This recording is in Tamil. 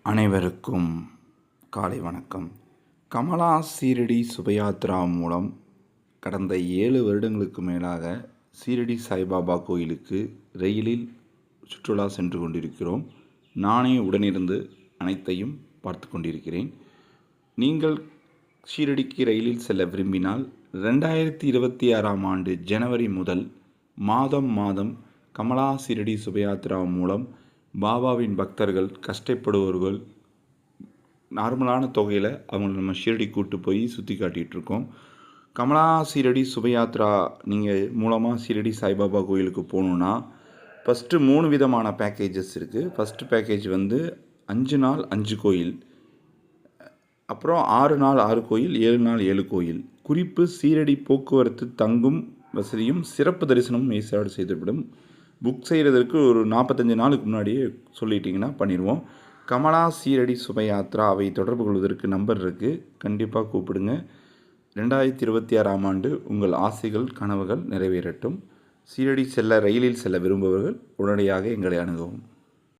அனைவருக்கும் காலை வணக்கம். கமலா சீரடி சுபயாத்ரா மூலம் கடந்த 7 வருடங்களுக்கு மேலாக சீரடி சாய்பாபா கோயிலுக்கு ரயிலில் சுற்றுலா சென்று கொண்டிருக்கிறோம். நானே உடனிருந்து அனைத்தையும் பார்த்து கொண்டிருக்கிறேன். நீங்கள் ஷீரடிக்கு ரயிலில் செல்ல விரும்பினால் 2026ஆம் ஆண்டு ஜனவரி முதல் மாதம் கமலா சீரடி சுபயாத்ரா மூலம் பாபாவின் பக்தர்கள் கஷ்டப்படுபவர்கள் நார்மலான தொகையில் அவங்களை நம்ம ஷீரடி கூட்டு போய் சுற்றி காட்டிகிட்ருக்கோம். கமலா சீரடி சுபயாத்ரா நீங்கள் மூலமாக ஷீரடி சாய்பாபா கோயிலுக்கு போகணுன்னா ஃபஸ்ட்டு 3 விதமான பேக்கேஜஸ் இருக்குது. ஃபஸ்ட்டு பேக்கேஜ் வந்து 5 நாள் 5 கோயில், அப்புறம் 6 நாள் 6 கோயில், 7 நாள் 7 கோயில். குறிப்பு சீரடி போக்குவரத்து தங்கும் வசதியும் சிறப்பு தரிசனமும் ஏற்பாடு செய்துவிடும். புக் செய்கிறதுக்கு ஒரு 45 நாளுக்கு முன்னாடியே சொல்லிட்டிங்கன்னா பண்ணிடுவோம். கமலா சீரடி சுபயாத்ரா அவை தொடர்பு கொள்வதற்கு நம்பர் இருக்குது, கண்டிப்பாக கூப்பிடுங்க. 2026ஆம் ஆண்டு உங்கள் ஆசைகள் கனவுகள் நிறைவேறட்டும். சீரடி செல்ல ரயிலில் செல்ல விரும்புபவர்கள் உடனடியாக எங்களை அணுகவும்.